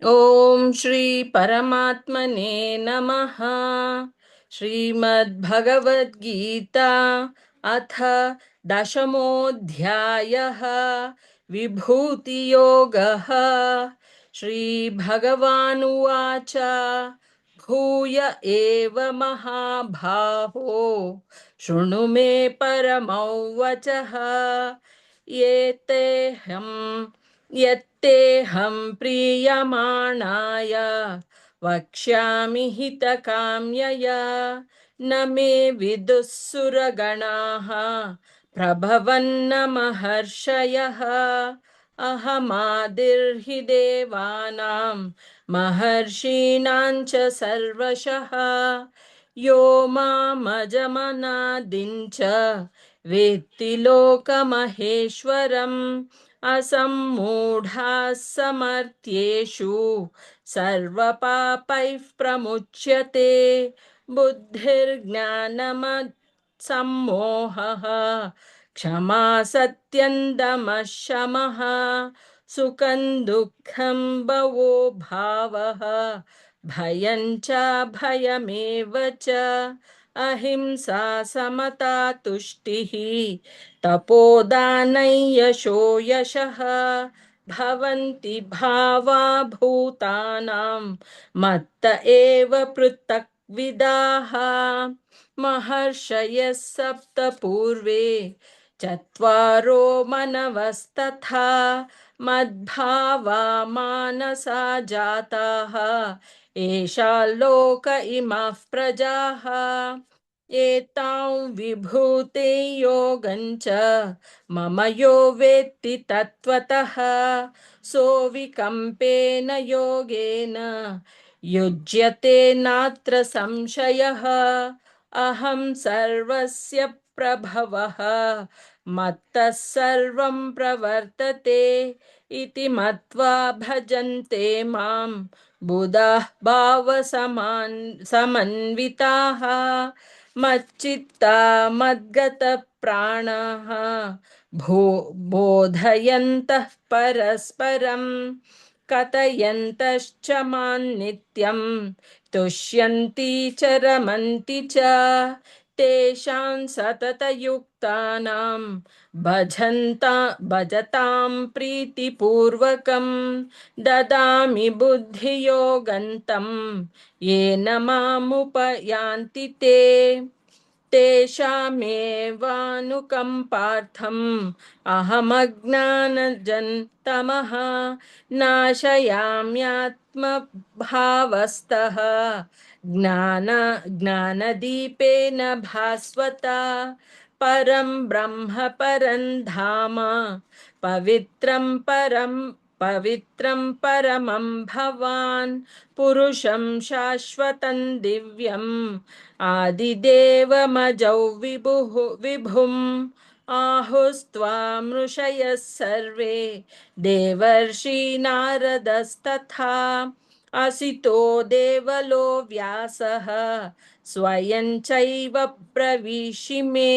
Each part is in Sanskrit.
ओम श्री परमात्मने नमः। श्रीमद्भगवद् गीता अथ दशमोऽध्यायः विभूति योगः। श्री भगवानुवाच भूय एव महाबाहो शृणु मे परमौ वचः यत्तेऽहं प्रीयमाणाय वक्ष्यामि हितकाम्यया न मे विदुःसुरगणाः प्रभवन्न महर्षयः अहमादिर्हि देवानां महर्षीणां च सर्वशः यो मामजमनादिं च वेत्ति लोकमहेश्वरम् असम्मूढाः समर्थ्येषु सर्वपापैः प्रमुच्यते बुद्धिर्ज्ञानमसम्मोहः क्षमा सत्यं दमः शमः सुखं दुःखं भवो भावः भयं च भयमेव च अहिंसा समता तुष्टिः तपोदानै यशो यशः भवन्ति भावा भूतानां मत्त एव पृथक्विदाः महर्षयः सप्त पूर्वे चत्वारो मनवस्तथा मद्भावा मानसा जाताः एषा लोक इमाः प्रजाः एतां विभूते योगञ्च मम यो वेत्ति तत्त्वतः सोऽविकम्पेन योगेन युज्यते नात्र संशयः अहं सर्वस्य प्रभवः मत्तः सर्वं प्रवर्तते इति मत्वा भजन्ते मां बुधाः भावसमन्विताः मच्चित्ता मद्गतप्राणाः बोधयन्तः परस्परं कथयन्तश्च मां नित्यं तुष्यन्ति च रमन्ति च तेषां सततयुक्तानां भजतां प्रीतिपूर्वकं ददामि बुद्धियोगन्तं येन मामुपयान्ति ते तेषामेवानुकम्पार्थम् अहमज्ञानजं तमः नाशयाम्यात्मभावस्थः ज्ञानदीपेन भास्वता परं ब्रह्म परं धाम पवित्रं परमं भवान् पुरुषं शाश्वतं दिव्यम् आदिदेवमजौ विभुम् आहुस्त्वां ऋषयः सर्वे देवर्षि नारदस्तथा असितो देवलो व्यासः स्वयं चैव प्रविशिमे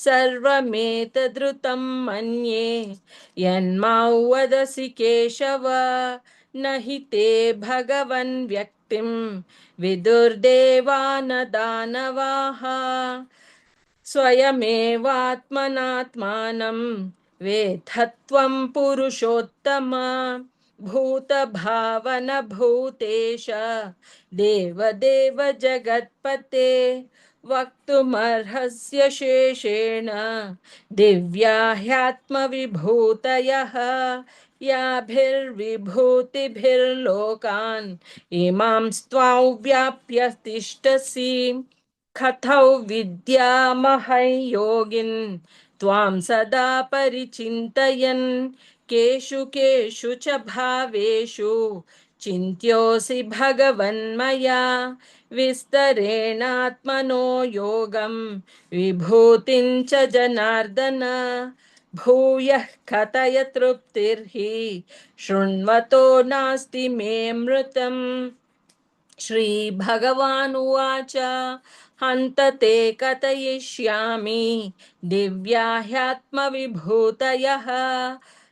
सर्वमेतद्रुतं मन्ये यन्मां वदसि केशव न हि ते भगवन् व्यक्तिं विदुर्देवान दानवाः स्वयमेवात्मनात्मानं वेत्थत्वं पुरुषोत्तम भूतभावन भूतेश देवदेव जगत्पते वक्तुमर्हस्य शेषेण दिव्या ह्यात्मविभूतयः याभिर्विभूतिभिर्लोकान् इमां स्त्वां व्याप्य तिष्ठसि कथौ विद्यामहै योगिन् त्वां सदा परिचिन्तयन् केषु केषु च भावेषु चिन्त्योऽसि भगवन्मया विस्तरेणात्मनो योगं विभूतिं च जनार्दन भूयः कथय तृप्तिर्हि शृण्वतो नास्ति मे मृतम् श्रीभगवानुवाच हन्त ते कथयिष्यामि दिव्या ह्यात्मविभूतयः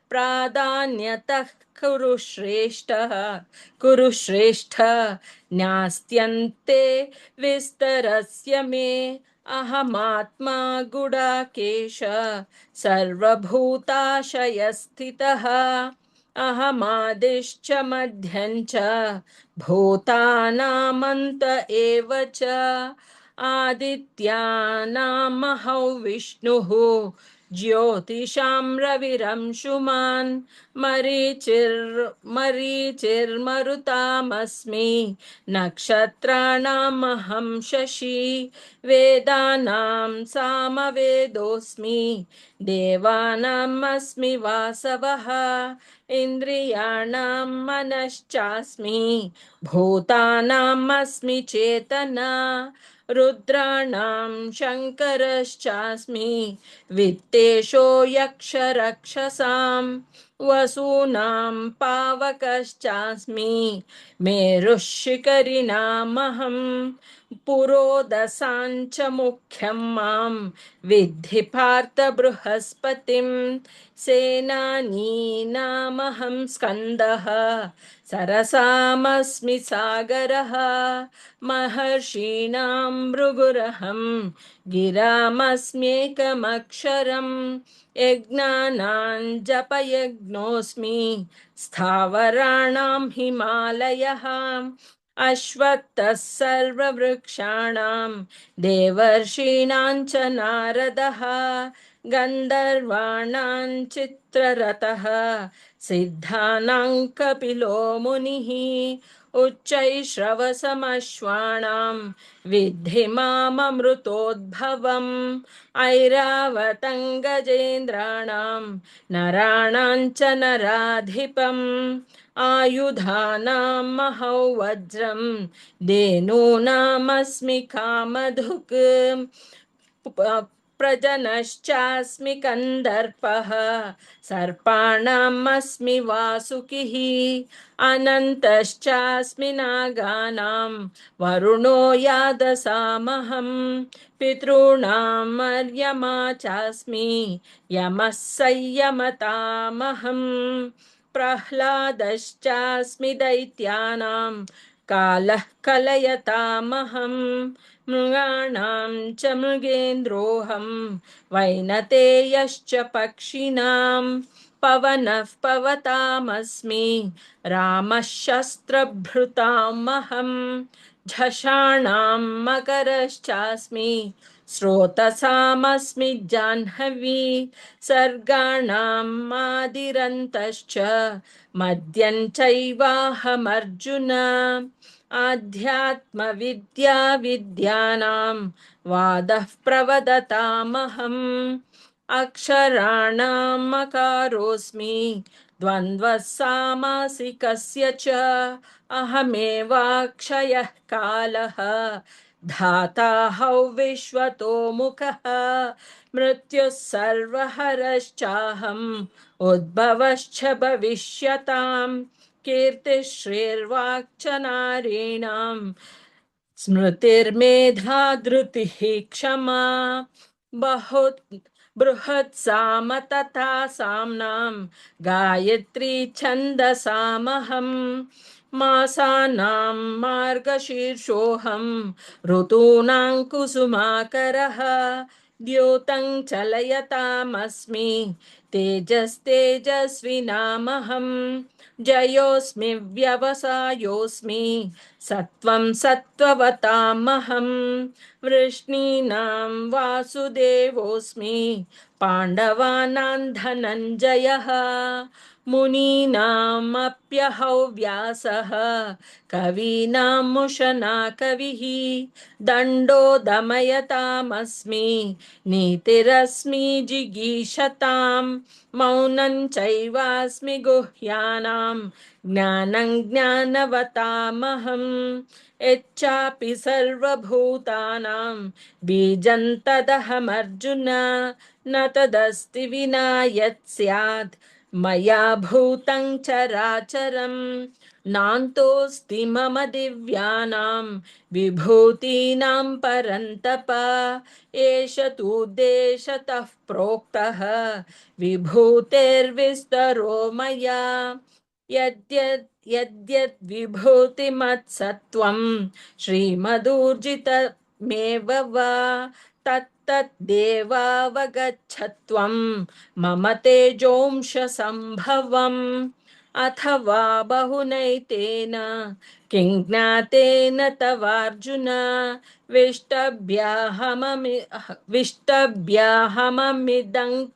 प्राधान्यतः कुरु श्रेष्ठः कुरु श्रेष्ठ नास्त्यन्ते विस्तरस्य मे अहमात्मा गुडाकेश सर्वभूताशयस्थितः अहमादिश्च मध्यं च भूतानामन्त एव च आदित्यानामहं विष्णुः ज्योतिषां रविरंशुमान् मरीचिर्मरुतामस्मि नक्षत्राणामहं शशि वेदानां सामवेदोऽस्मि देवानामस्मि वासवः इन्द्रियाणां मनश्चास्मि भूतानामस्मि चेतना रुद्राणां शङ्करश्चास्मि वित्तेषो यक्षरक्षसां वसूनां पावकश्चास्मि मेरुः शिखरिणामहं पुरोदसाञ्च मुख्यं मां विद्धि पार्थ बृहस्पतिं सेनानीनामहं स्कन्दः सरसामस्मि सागरः महर्षीणां भृगुरहं गिरामस्म्येकमक्षरं यज्ञानां जपयज्ञोऽस्मि स्थावराणां हिमालयः अश्वत्थः सर्ववृक्षाणां देवर्षीणां च नारदः गन्धर्वाणां चित्ररथः सिद्धानां कपिलो मुनिः उच्चैश्रवसमश्वानां विद्धि माममृतोद्भवम् ऐरावतं गजेन्द्राणां नराणां च नराधिपम् आयुधानां महौवज्रं धेनूनामस्मि कामधुक् प्रजनश्चास्मि कन्दर्पः सर्पाणामस्मि वासुकिः अनन्तश्चास्मि नागानां वरुणो यादसामहं पितॄणां मर्यमा चास्मि यमः संयमतामहं प्रह्लादश्चास्मि दैत्यानां कालः कलयतामहं मृगाणां च मृगेन्द्रोऽहं वैनतेयश्च पक्षिणां पवनः पवतामस्मि रामः शस्त्रभृतामहं झषाणां मकरश्चास्मि स्रोतसामस्मि जाह्नवी सर्गाणां मादिरन्तश्च मद्यं चैवाहमर्जुन आध्यात्मविद्या विद्यानां वादः प्रवदतामहम् अक्षराणाम् अकारोऽस्मि द्वन्द्वः सामासिकस्य च अहमेवाक्षयः कालः धाताहौ विश्वतो मुखः मृत्युः सर्वहरश्चाहम् उद्भवश्च भविष्यताम् कीर्तिश्रीर्वाक्च नारीणां स्मृतिर्मेधा धृतिः क्षमा बहुत बृहत्साम तथा साम्नां गायत्री छन्दसामहं मासानां मार्गशीर्षोऽहं ऋतूनां कुसुमाकरः द्योतं चलयतामस्मि तेजस्तेजस्विनामहं जयोऽस्मि व्यवसायोऽस्मि सत्वं सत्त्ववतामहं वृष्णीनां वासुदेवोऽस्मि पाण्डवानां धनञ्जयः मुनीनामप्यहौ व्यासः कवीनां मुशना कविः दण्डो दमयतामस्मि नीतिरस्मि जिगीषतां मौनं चैवास्मि गुह्यानां ज्ञानं ज्ञानवतामहं यच्चापि सर्वभूतानां बीजं तदहमर्जुन न तदस्ति विना यत् स्यात् मया भूतं चराचरं नान्तोऽस्ति मम दिव्यानां विभूतीनां परन्तप एष तूद्देशतः प्रोक्तः विभूतेर्विस्तरो मया यद्यद् विभूतिमत्सत्त्वं श्रीमदूर्जितमेव वा तत्तद्देवावगच्छत्वं मम तेजोंश संभवम् अथवा बहुनैतेन किं ज्ञातेन तवार्जुन विष्टभ्याहममिदं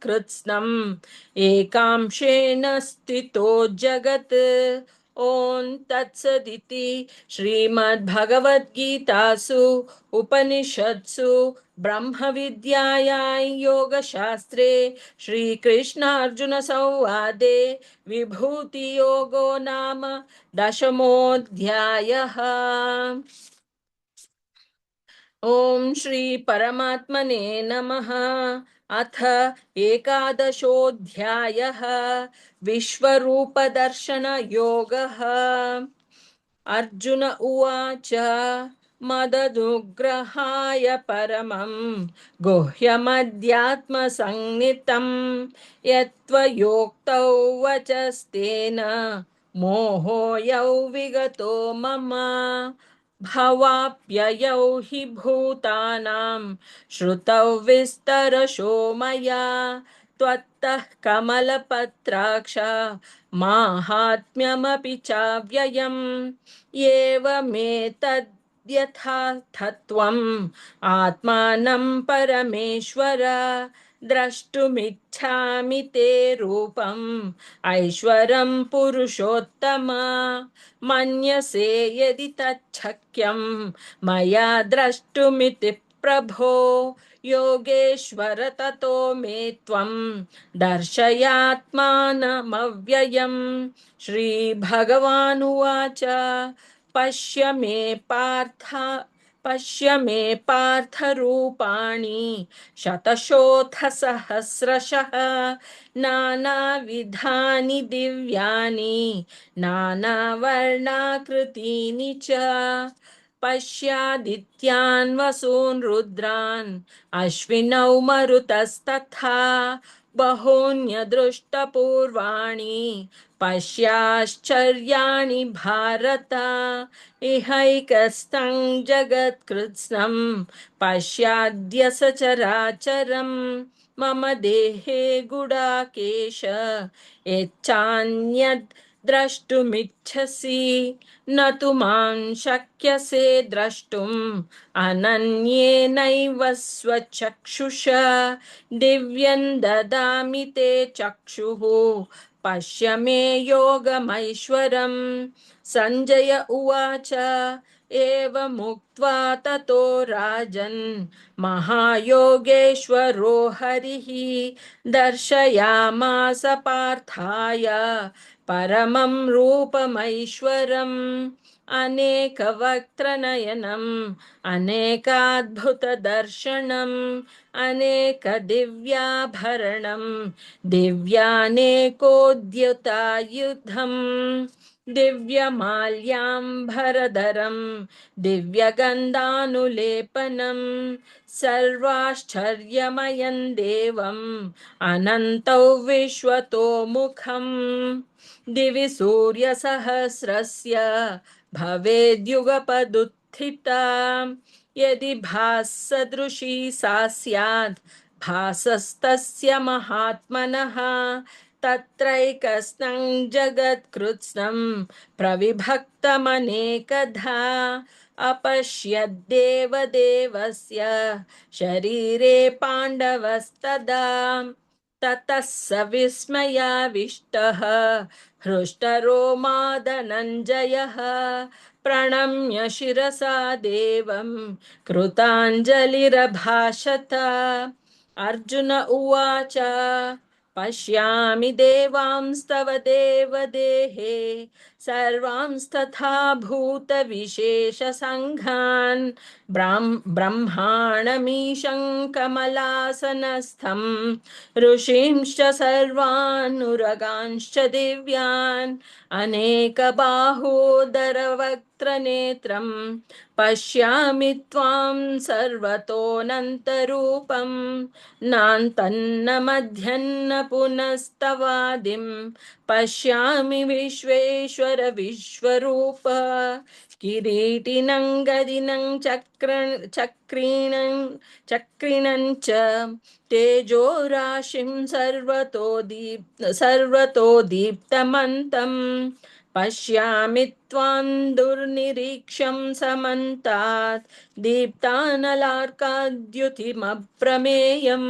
कृत्स्नम् एकांशेन स्थितो जगत् ॐ तत्सदिति श्रीमद्भगवद्गीतासु उपनिषत्सु ब्रह्मविद्यायां योगशास्त्रे श्रीकृष्णार्जुनसंवादे विभूतियोगो नाम दशमोऽध्यायः। ॐ श्री परमात्मने नमः। अथ एकादशोऽध्यायः विश्वरूपदर्शनयोगः। अर्जुन उवाच मदनुग्रहाय परमं गुह्यमध्यात्मसंज्ञितं यत्त्वयोक्तौ वचस्तेन मोहोऽयौ विगतो मम भवाप्ययौ हि भूतानां श्रुतौ विस्तरशो मया त्वत्तः कमलपत्राक्ष माहात्म्यमपि चाव्ययम् एवमेतद्यथार्थत्वम् आत्मानं परमेश्वर द्रष्टुमिच्छामि ते रूपम् ऐश्वरं पुरुषोत्तम मन्यसे यदि तच्छक्यं मया द्रष्टुमिति प्रभो योगेश्वर ततो मे त्वं दर्शयात्मानमव्ययम्। श्रीभगवानुवाच पश्य मे पार्थरूपाणि शतशोऽथ सहस्रशः नानाविधानि दिव्यानि नानावर्णाकृतीनि च पश्यादित्यान् वसून् रुद्रान् अश्विनौ मरुतस्तथा बहून्यदृष्टपूर्वाणि पश्याश्चर्याणि भारत इहैकस्थं जगत्कृत्स्नं पश्याद्य सचराचरं मम देहे गुडाकेश यच्चान्यद् द्रष्टुमिच्छसि न तु मां शक्यसे द्रष्टुम् अनन्येनैव स्वचक्षुषा दिव्यं ददामि ते चक्षुः पश्य मे योगमैश्वरम्। सञ्जय उवाच एवमुक्त्वा ततो राजन् महायोगेश्वरो हरिः दर्शयामास पार्थाय परमं रूपमैश्वरम् अनेकवक्त्रनयनम् अनेकाद्भुतदर्शनम् अनेकदिव्याभरणम् दिव्यानेकोद्युतायुधम् दिव्यमाल्याम्बरधरम् दिव्यगन्धानुलेपनम् सर्वाश्चर्यमयं देवम् अनन्तौ विश्वतो मुखम् दिवि सूर्यसहस्रस्य भवेद्युगपदुत्थिता यदि भासदृशी सा स्यात् भासस्तस्य महात्मनः तत्रैकस्तं जगत्कृत्स्नं प्रविभक्तमनेकधा अपश्यद्देवदेवस्य शरीरे पाण्डवस्तदा ततः स विस्मयाविष्टः हृष्टरोमा धनञ्जयः प्रणम्य शिरसा देवं कृताञ्जलिरभाषत। अर्जुन उवाच पश्यामि देवांस्तव देवदेहे सर्वांस्तथा भूतविशेषसङ्घान् ब्रह्माणमीशं कमलासनस्थं ऋषींश्च सर्वानुरगांश्च दिव्यान् अनेकबाहोदरवक्त्रनेत्रं पश्यामि त्वां सर्वतोऽनन्तरूपं नान्तन्न मध्यन्न पुनस्तवादिं पश्यामि विश्वेश्वर विश्वरूप किरीटिनं गदिनं चक्रिणं च तेजोराशिं सर्वतो दीप्तमन्तं पश्यामि त्वां दुर्निरीक्ष्यं समन्तात् दीप्तानलार्काद्युतिमप्रमेयं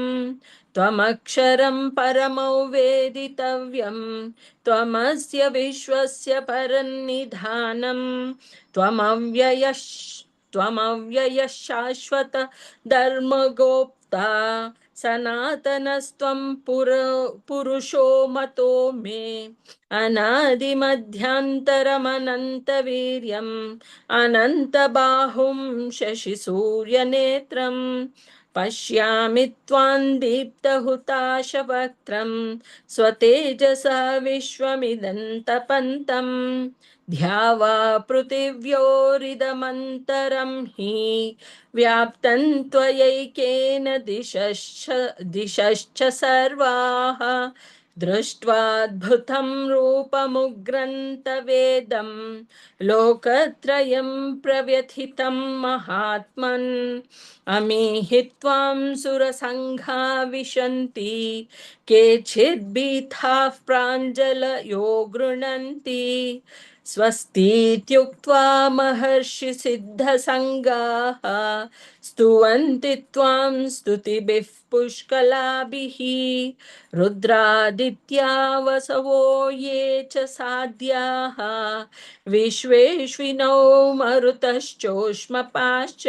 त्वमक्षरं परमौ वेदितव्यं त्वमस्य विश्वस्य परन्निधानं त्वमव्ययः शाश्वत धर्मगोप्ता सनातनस्त्वं पुरुषो मतो मे अनादिमध्यान्तरमनन्तवीर्यम् अनन्तबाहुं शशिसूर्यनेत्रं पश्यामि त्वां दीप्तहुताशवक्त्रं स्वतेजसा विश्वमिदन्तपन्तं ध्यावा पृथिव्योरिदमन्तरं हि व्याप्तं त्वयैकेन दिशश्च सर्वाः दृष्ट्वाद्भुतं रूपमुग्रन्थवेदं लोकत्रयं प्रव्यथितं महात्मन् अमीहि त्वां सुरसङ्घा विशन्ति केचिद्भीताः प्राञ्जलयो गृह्णन्ति स्वस्तीत्युक्त्वा महर्षिसिद्धसङ्गाः स्तुवन्ति त्वां स्तुतिभिः पुष्कलाभिः रुद्रादित्या वसवो ये च साध्याः विश्वेश्विनौ मरुतश्चोष्मपाश्च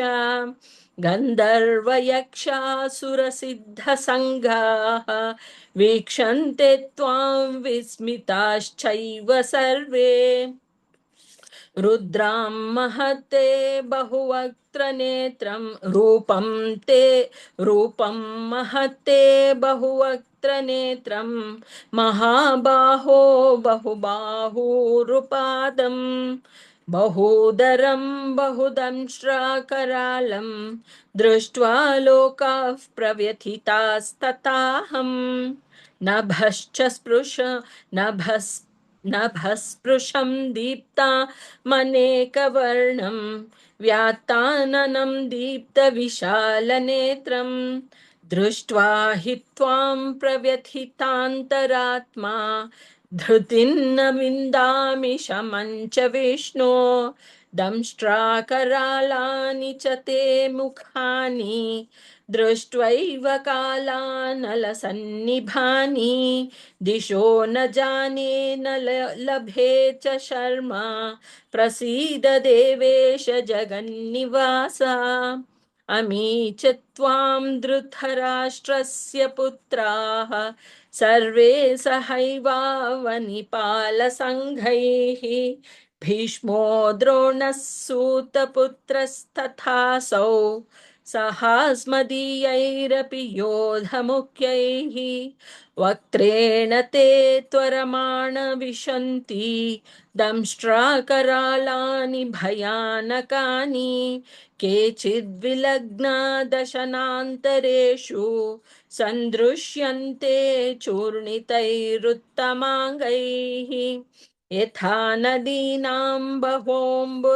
गन्धर्वयक्षासुरसिद्धसङ्गाः वीक्षन्ते त्वां विस्मिताश्चैव सर्वे रुद्रां महते बहुवक्त्रनेत्रं रूपं महते बहुवक्त्रनेत्रं महाबाहो बहुबाहुरुपादं बहुदरं बहुदंष्ट्राकरालं दृष्ट्वा लोकाः प्रव्यथितास्तथाहं नभश्च नभस्पृशं दीप्ता मनेकवर्णं व्यात्ताननं दीप्तविशालनेत्रं दृष्ट्वा हि त्वां प्रव्यथितान्तरात्मा धृतिर्न विन्दामि शमं च विष्णो दंष्ट्राकरालानि च ते मुखानि दृष्ट्वैव कालानलसन्निभानि दिशो न जाने न लभे च शर्मा प्रसीद देवेश जगन्निवास अमी च त्वां धृतराष्ट्रस्य पुत्राः सर्वे सहैवावनिपालसङ्घैः भीष्मो द्रोणः सूतपुत्रस्तथासौ सहास्मदीयैरपि योधमुख्यैः वक्त्रेण ते त्वरमाण विशन्ति दंष्ट्राकरालानि भयानकानि केचिद्विलग्ना दशनान्तरेषु सन्दृश्यन्ते चूर्णितैरुत्तमाङ्गैः यथा नदीनां बहोऽम्बुरवेगाः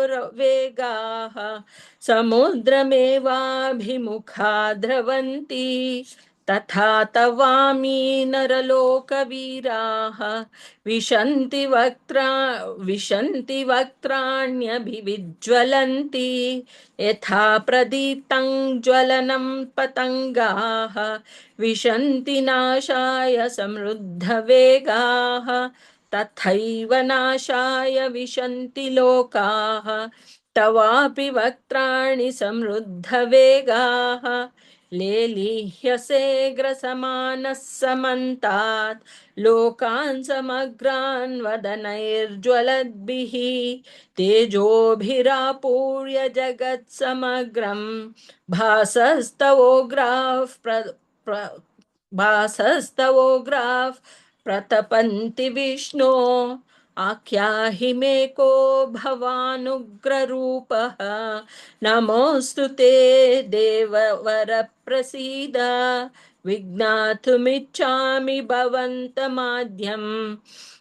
समुद्रमेवाभिमुखा द्रवन्ति तथा तवामि नरलोकवीराः विशन्ति वक्त्राण्यभिविज्वलन्ति यथा प्रदीप्तं ज्वलनं पतङ्गाः विशन्ति नाशाय समृद्धवेगाः तथैव नाशाय विशन्ति लोकाः तवापि वक्त्राणि समृद्धवेगाः लेलीह्यसे ग्रसमानः समन्तात् लोकान् समग्रान् वदनैर्ज्वलद्भिः तेजोभिरापूर्य जगत्समग्रम् भासस्तवोग्राः भासस्तवोग्राः प्रतपन्ति विष्णो आख्याहि मे को भवानुग्ररूपः नमोऽस्तु ते देववर प्रसीद विज्ञातुमिच्छामि भवन्तमाद्यं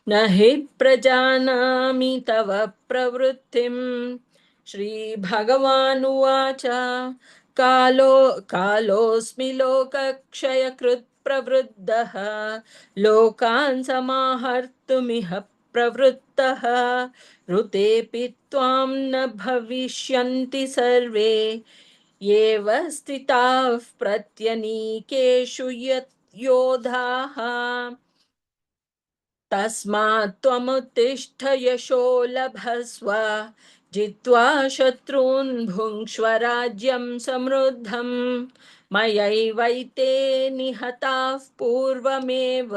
न हि प्रजानामि तव प्रवृत्तिम् श्रीभगवानुवाच कालोऽस्मि लोकक्षयकृत् प्रवृद्धः लोकान् समाहर्तुमिह प्रवृत्तः ऋतेऽपि त्वां न भविष्यन्ति सर्वे एव स्थिताः प्रत्यनीकेषु योधाः तस्मात् त्वमुत्तिष्ठ यशो लभस्व जित्वा शत्रून् भुङ्क्ष्व राज्यं समृद्धम् मयैवैते निहताः पूर्वमेव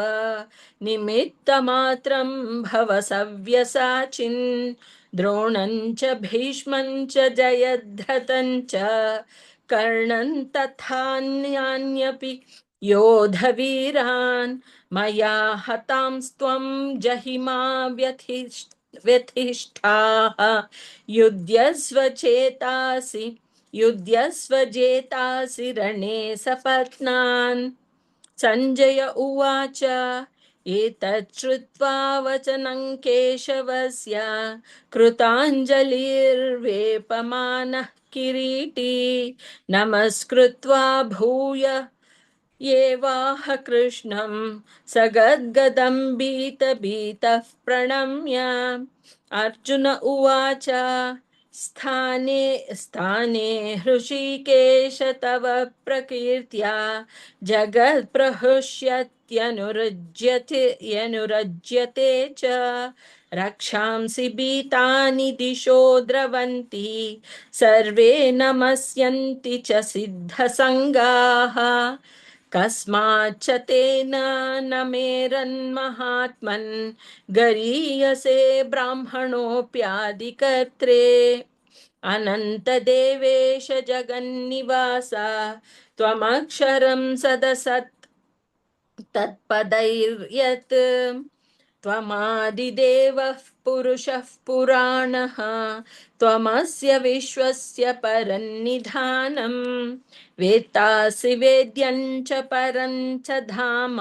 निमित्तमात्रं भव सव्यसाचिन् द्रोणं च भीष्मं च जयद्रथं च कर्णं तथान्यान्यपि योधवीरान् मया हतांस्त्वं जहिमा व्यथिष्ठाः युध्यस्व जेतासि रणे सपत्नान् सञ्जय उवाच एतत् श्रुत्वा वचनं केशवस्य कृताञ्जलिर्वेपमानः किरीटी नमस्कृत्वा भूय येवाह कृष्णं सगद्गदं भीतः प्रणम्य अर्जुन उवाच स्थाने हृषीकेश तव प्रकीर्त्या जगत्प्रहृष्यत्यनुरज्यते च रक्षांसि भीतानि दिशो द्रवन्ति सर्वे नमस्यन्ति च सिद्धसङ्गाः कस्माच्च तेन न मेरन्महात्मन् गरीयसे ब्राह्मणोऽप्यादिकर्त्रे अनन्तदेवेश जगन्निवास त्वमक्षरं सदसत् तत्पदैर्यत् त्वमादिदेवः पुरुषः पुराणः त्वमस्य विश्वस्य परन्निधानम् वेत्तासि वेद्यं च परं च धाम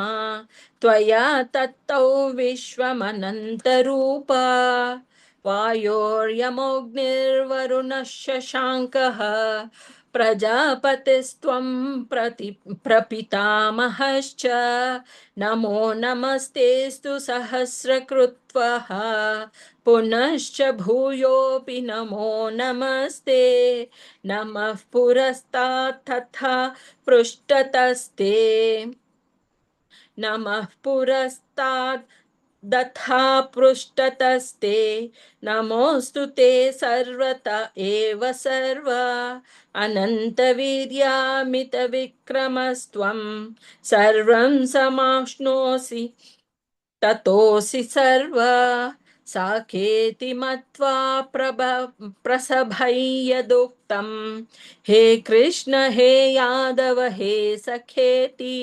त्वया तत्तौ विश्वमनन्तरूपा वायोर्यमोऽग्निर्वरुणः शशाङ्कः प्रजापतिस्त्वं प्रपितामहश्च नमो नमस्तेऽस्तु सहस्रकृत्वः पुनश्च भूयोऽपि नमो नमस्ते नमः पुरस्तात् तथा पृष्ठतस्ते नमः पुरस्तात् तथा पृष्ठतस्ते नमोऽस्तु ते सर्वत एव सर्व अनन्तवीर्यामितविक्रमस्त्वं सर्वं समाप्नोषि ततोऽसि सर्व साकेति मत्वा प्रसभै यदुक्तं हे कृष्ण हे यादव हे सखेति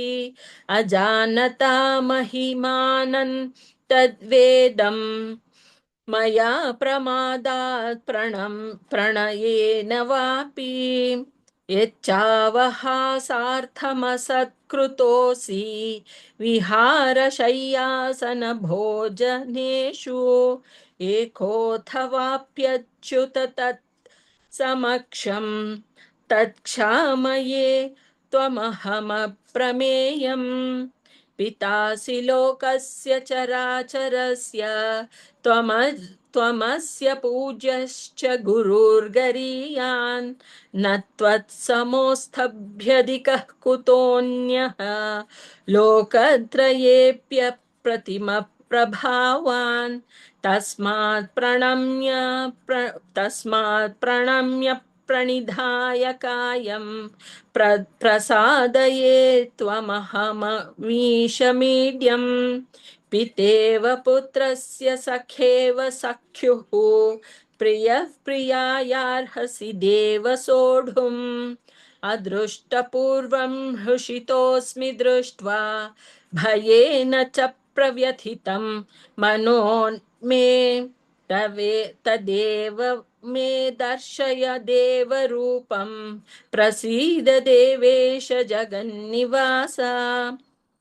अजानता महिमानं तद्वेदं मया प्रमादात् प्रणयेन वापि यच्चावहासार्थमसत्कृतोऽसि विहारशय्यासनभोजनेषु एकोऽथवाप्यच्युत तत् समक्षं तत्क्षामये त्वमहमप्रमेयम् पितासि लोकस्य चराचरस्य त्वमस्य पूज्यश्च गुरुर्गरीयान् न त्वत्समोऽस्तभ्यधिकः कुतोऽन्यः लोकत्रयेऽप्यप्रतिमप्रभावान् तस्मात् प्रणम्य प्रणिधाय कायं प्रसादये त्वमहममीशमीड्यं पितेव पुत्रस्य सखेव सख्युः प्रियः प्रियायार्हसि देव सोढुम् अदृष्टपूर्वं हृषितोऽस्मि दृष्ट्वा भयेन च प्रव्यथितं मनो मे तदेव मे दर्शय देवरूपं प्रसीद देवेश जगन्निवास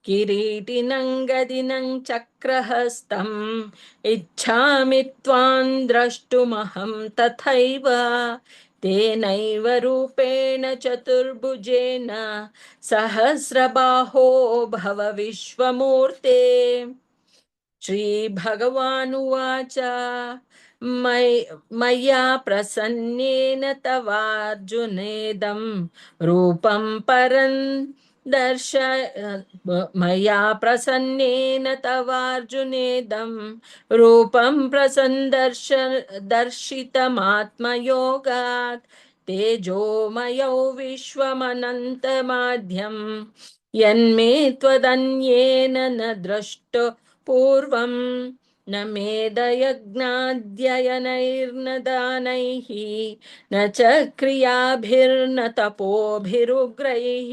किरीटिनं गदिनं चक्रहस्तम् इच्छामि त्वां द्रष्टुमहं तथैव तेनैव रूपेण चतुर्भुजेन सहस्रबाहो भव विश्वमूर्ते श्रीभगवानुवाच मया प्रसन्नेन तवार्जुनेदं रूपं परं दर्श मया प्रसन्नेन तवार्जुनेदं रूपं दर्शितमात्मयोगात् तेजोमयो विश्वमनन्तमाध्यं यन्मे त्वदन्येन न दृष्ट पूर्वं न मेदयज्ञाध्ययनैर्न दानैः न च क्रियाभिर्न तपोभिरुग्रैः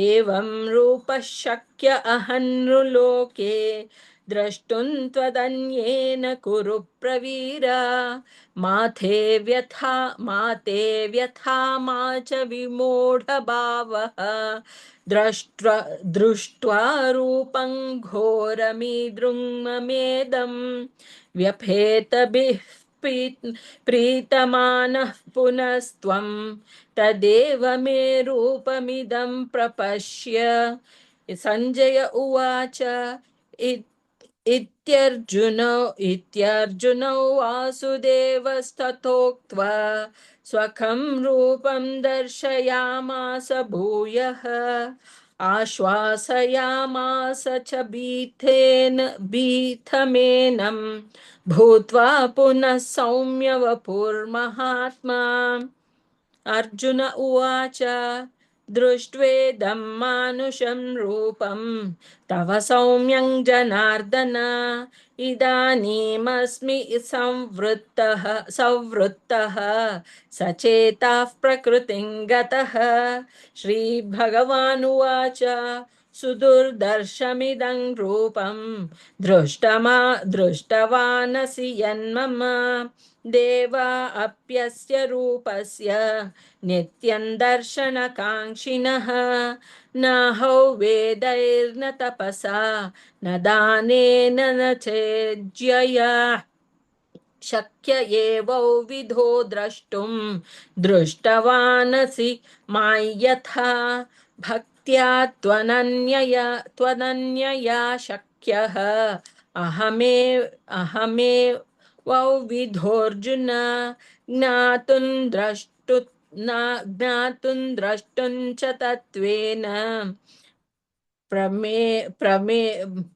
एवं रूपः शक्य अहन्नृलोके द्रष्टुं त्वदन्येन कुरु प्रवीरा मा ते व्यथा मा च विमूढभावः दृष्ट्वा रूपं घोरमीदृङ्ममेदं व्यपेतभिः प्रीतमानः पुनस्त्वं तदेव मे रूपमिदं प्रपश्य सञ्जय उवाच इत्यर्जुनो वासुदेवस्तथोक्त्वा स्वकं रूपं दर्शयामास भूयः आश्वासयामास च भीथमेनं भूत्वा पुनः सौम्य वपुर्महात्मा अर्जुन उवाच दृष्ट्वेदं मानुषं रूपं तव सौम्यं जनार्दन इदानीमस्मि संवृत्तः सचेताः प्रकृतिं गतः श्रीभगवानुवाच सुदुर्दर्शमिदं रूपं दृष्टवानसि यन्मम देवा अप्यस्य रूपस्य नित्यं दर्शनकाङ्क्षिणः नाहौ वेदैर्न तपसा न दानेन न चेज्यया शक्य एवौ विधो द्रष्टुं दृष्टवानसि मायथा भक्त्या त्वनन्यया शक्यः अहमेवौ विधोऽर्जुन ज्ञातुं द्रष्टुं च तत्त्वेन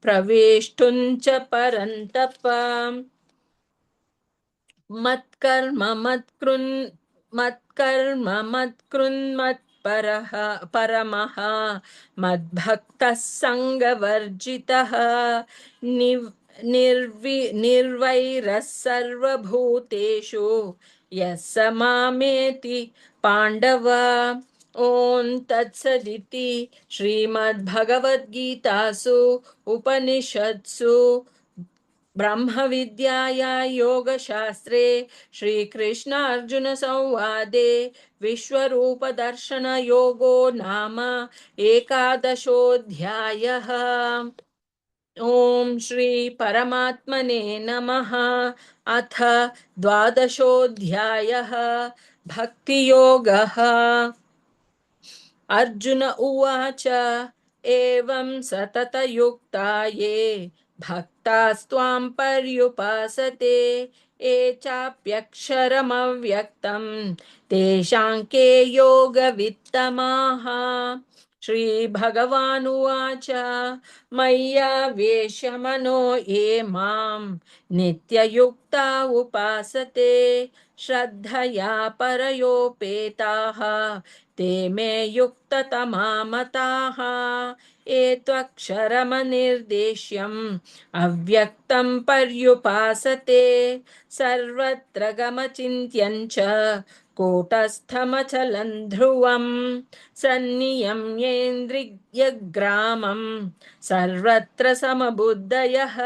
प्रवेष्टुं च परन्तप मत्कर्म मत्कृन्मत्परः परमः मद्भक्तः सङ्गवर्जितः निर्वैरः सर्वभूतेषु यः स मामेति पाण्डव ॐ तत्सदिति श्रीमद्भगवद्गीतासु उपनिषत्सु ब्रह्मविद्याया योगशास्त्रे श्रीकृष्ण अर्जुन संवादे विश्वरूपदर्शनयोगो नाम एकादशोऽध्यायः। ॐ श्री परमात्मने नमः। अथ द्वादशोऽध्यायः भक्तियोगः। अर्जुन उवाच एवं सततयुक्ता ये भक्तास्त्वां पर्युपासते ये चाप्यक्षरमव्यक्तं तेषां के योगवित्तमाः श्रीभगवानुवाच मय्यावेश्य मनो ये मां नित्ययुक्ता उपासते श्रद्धया परयोपेताः ते मे युक्ततमा मताः ये त्वक्षरमनिर्देश्यम् अव्यक्तं पर्युपासते सर्वत्र गमचिन्त्यं च कूटस्थमचलं ध्रुवम् सन्नियम्येन्द्रियग्रामं सर्वत्र समबुद्धयः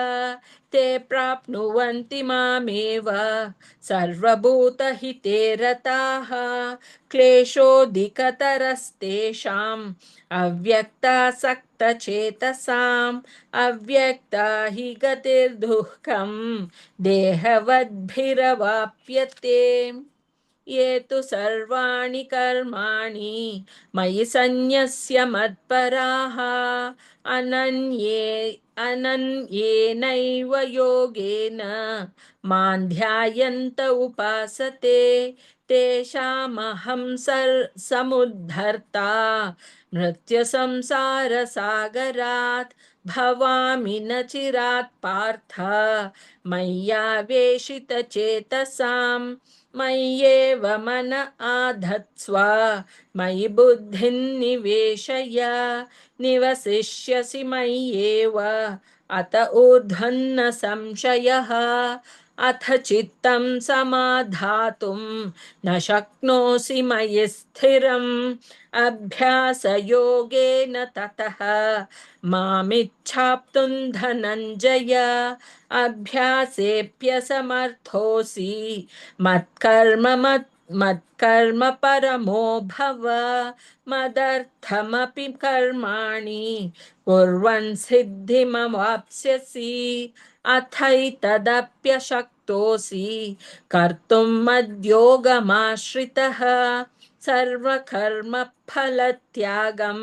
ते प्राप्नुवन्ति मामेव सर्वभूतहिते रताः क्लेशोऽधिकतरस्तेषाम् अव्यक्तासक्तचेतसाम् अव्यक्ता हि गतिर्दुःखं देहवद्भिरवाप्यते ये तु सर्वाणि कर्माणि मयि सन्न्यस्य मत्पराः अनन्येनैव योगेन मां ध्यायन्त उपासते तेषामहं समुद्धर्ता मृत्युसंसारसागरात् भवामि न चिरात् पार्थ मय्यावेशितचेतसाम् मय्येव मन आधत्स्व मयि बुद्धिं निवेशय निवसिष्यसि मय्येव अत ऊर्ध्वन्न संशयः अथ चित्तं समाधातुं न शक्नोषि मयि स्थिरम् अभ्यासयोगेन ततः मामिच्छाप्तुं धनञ्जय अभ्यासेऽप्यसमर्थोऽसि मत्कर्म परमो भव मदर्थमपि कर्माणि कुर्वन् सिद्धिमवाप्स्यसि अथैतदप्यशक्तोऽसि कर्तुं मद्योगमाश्रितः सर्वकर्मफलत्यागं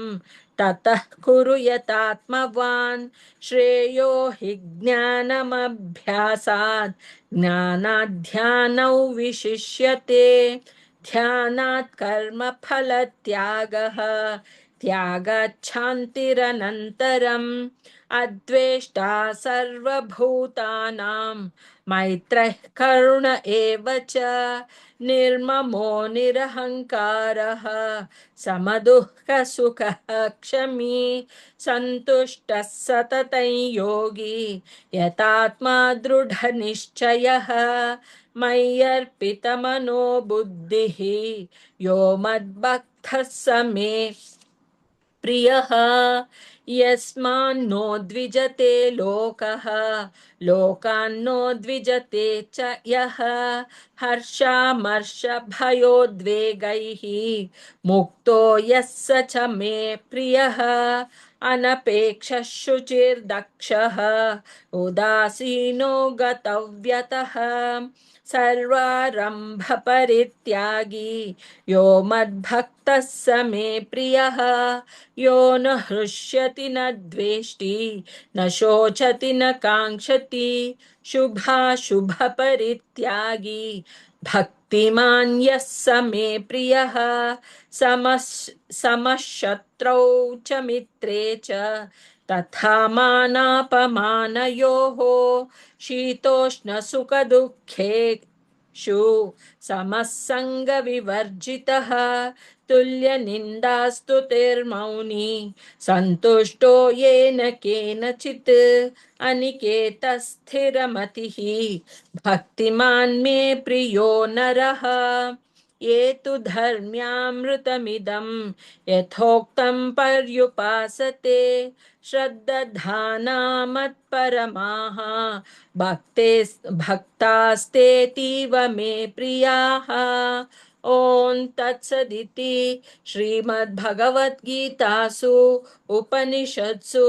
ततः कुरु यतात्मवान् श्रेयो हि ज्ञानमभ्यासात् ज्ञानाध्यानौ विशिष्यते ध्यानात् कर्मफलत्यागः त्यागाच्छान्तिरनन्तरम् अद्वेष्टा सर्वभूतानां मैत्रः करुण एव च निर्ममो निरहङ्कारः समदुःखसुखः क्षमी सन्तुष्टः सततं योगी यतात्मा दृढनिश्चयः मय्यर्पितमनो बुद्धिः यो मद्भक्तः स मे प्रियः यस्मान्नो द्विजते लोकः लोकान्नो द्विजते च यः हर्षामर्षभयोद्वेगैः मुक्तो यः स च मे प्रियः अनपेक्षः शुचिर्दक्षः उदासीनो गतव्यतः सर्वारम्भपरित्यागी यो मद्भक्तः स मे प्रियः यो न हृष्यति न द्वेष्टि न शोचति न काङ्क्षति शुभाशुभपरित्यागी भक्तिमान् यः स मे प्रियः समशत्रौ च मित्रे च तथा मानापमानयोः शीतोष्णसुखदुःखेषु समसङ्गविवर्जितः तुल्यनिन्दास्तुतिर्मौनी सन्तुष्टो येन केनचित् अनिकेतस्थिरमतिः भक्तिमान् मे प्रियो नरः ये तु धर्म्यामृतमिदं यथोक्तं पर्युपासते श्रद्धाना मत्परमाः भक्तास्तेतीव मे प्रियाः ॐ तत्सदिति श्रीमद्भगवद्गीतासु उपनिषत्सु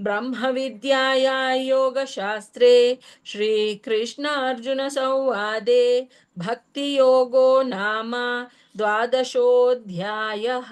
ब्रह्मविद्यायां योगशास्त्रे श्रीकृष्णार्जुनसंवादे भक्तियोगो नाम द्वादशोऽध्यायः।